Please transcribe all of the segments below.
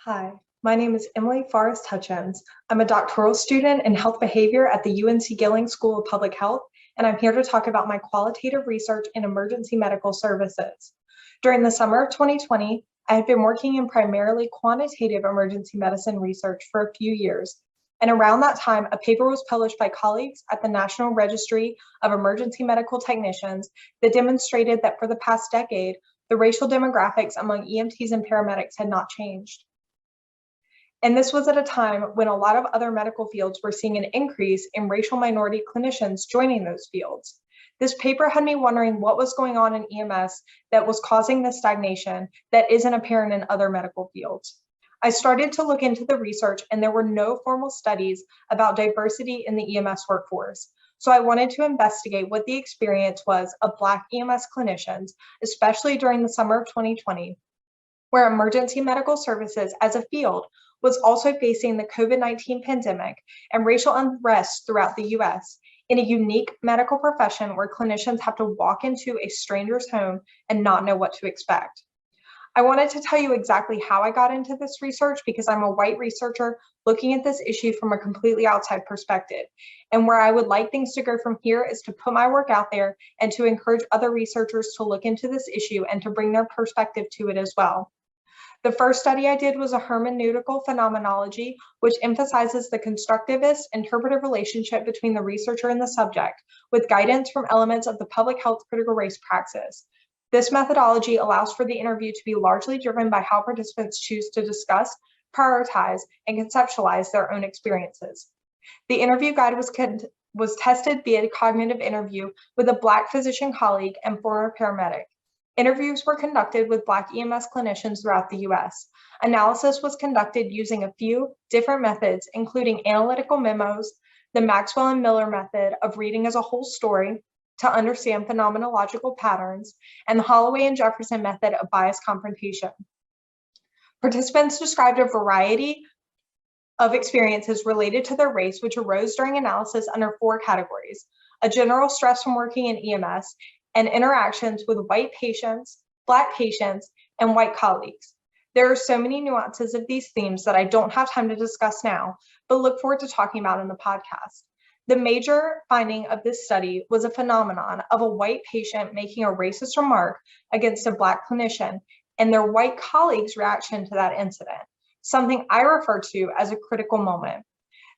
Hi, my name is Emily Hutchens. I'm a doctoral student in health behavior at the UNC Gillings School of Public Health, and I'm here to talk about my qualitative research in emergency medical services. During the summer of 2020, I had been working in primarily quantitative emergency medicine research for a few years. And around that time, a paper was published by colleagues at the National Registry of Emergency Medical Technicians that demonstrated that for the past decade, the racial demographics among EMTs and paramedics had not changed. And this was at a time when a lot of other medical fields were seeing an increase in racial minority clinicians joining those fields. This paper had me wondering what was going on in EMS that was causing this stagnation that isn't apparent in other medical fields. I started to look into the research, and there were no formal studies about diversity in the EMS workforce. So I wanted to investigate what the experience was of Black EMS clinicians, especially during the summer of 2020, where emergency medical services as a field was also facing the COVID-19 pandemic and racial unrest throughout the US in a unique medical profession where clinicians have to walk into a stranger's home and not know what to expect. I wanted to tell you exactly how I got into this research because I'm a white researcher looking at this issue from a completely outside perspective. And where I would like things to go from here is to put my work out there and to encourage other researchers to look into this issue and to bring their perspective to it as well. The first study I did was a hermeneutical phenomenology, which emphasizes the constructivist interpretive relationship between the researcher and the subject, with guidance from elements of the public health critical race praxis. This methodology allows for the interview to be largely driven by how participants choose to discuss, prioritize, and conceptualize their own experiences. The interview guide was tested via cognitive interview with a Black physician colleague and former paramedic. Interviews were conducted with Black EMS clinicians throughout the US. Analysis was conducted using a few different methods, including analytical memos, the Maxwell and Miller method of reading as a whole story to understand phenomenological patterns, and the Holloway and Jefferson method of bias confrontation. Participants described a variety of experiences related to their race, which arose during analysis under 4 categories: a general stress from working in EMS, and interactions with white patients, Black patients, and white colleagues. There are so many nuances of these themes that I don't have time to discuss now, but look forward to talking about in the podcast. The major finding of this study was a phenomenon of a white patient making a racist remark against a Black clinician and their white colleagues' reaction to that incident, something I refer to as a critical moment.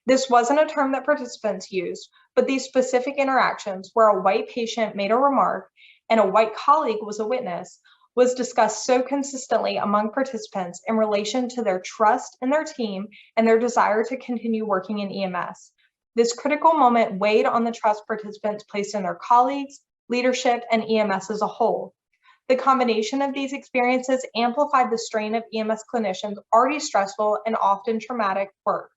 This wasn't a term that participants used, but these specific interactions where a white patient made a remark and a white colleague was a witness was discussed so consistently among participants in relation to their trust in their team and their desire to continue working in EMS. This critical moment weighed on the trust participants placed in their colleagues, leadership, and EMS as a whole. The combination of these experiences amplified the strain of EMS clinicians' already stressful and often traumatic work.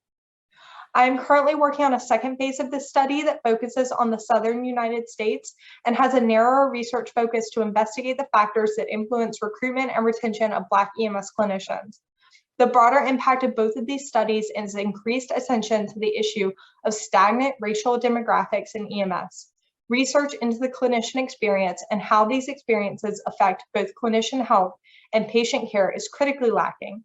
I am currently working on a second phase of this study that focuses on the Southern United States and has a narrower research focus to investigate the factors that influence recruitment and retention of Black EMS clinicians. The broader impact of both of these studies is increased attention to the issue of stagnant racial demographics in EMS. Research into the clinician experience and how these experiences affect both clinician health and patient care is critically lacking.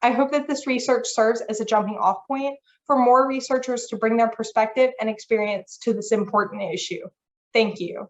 I hope that this research serves as a jumping off point for more researchers to bring their perspective and experience to this important issue. Thank you.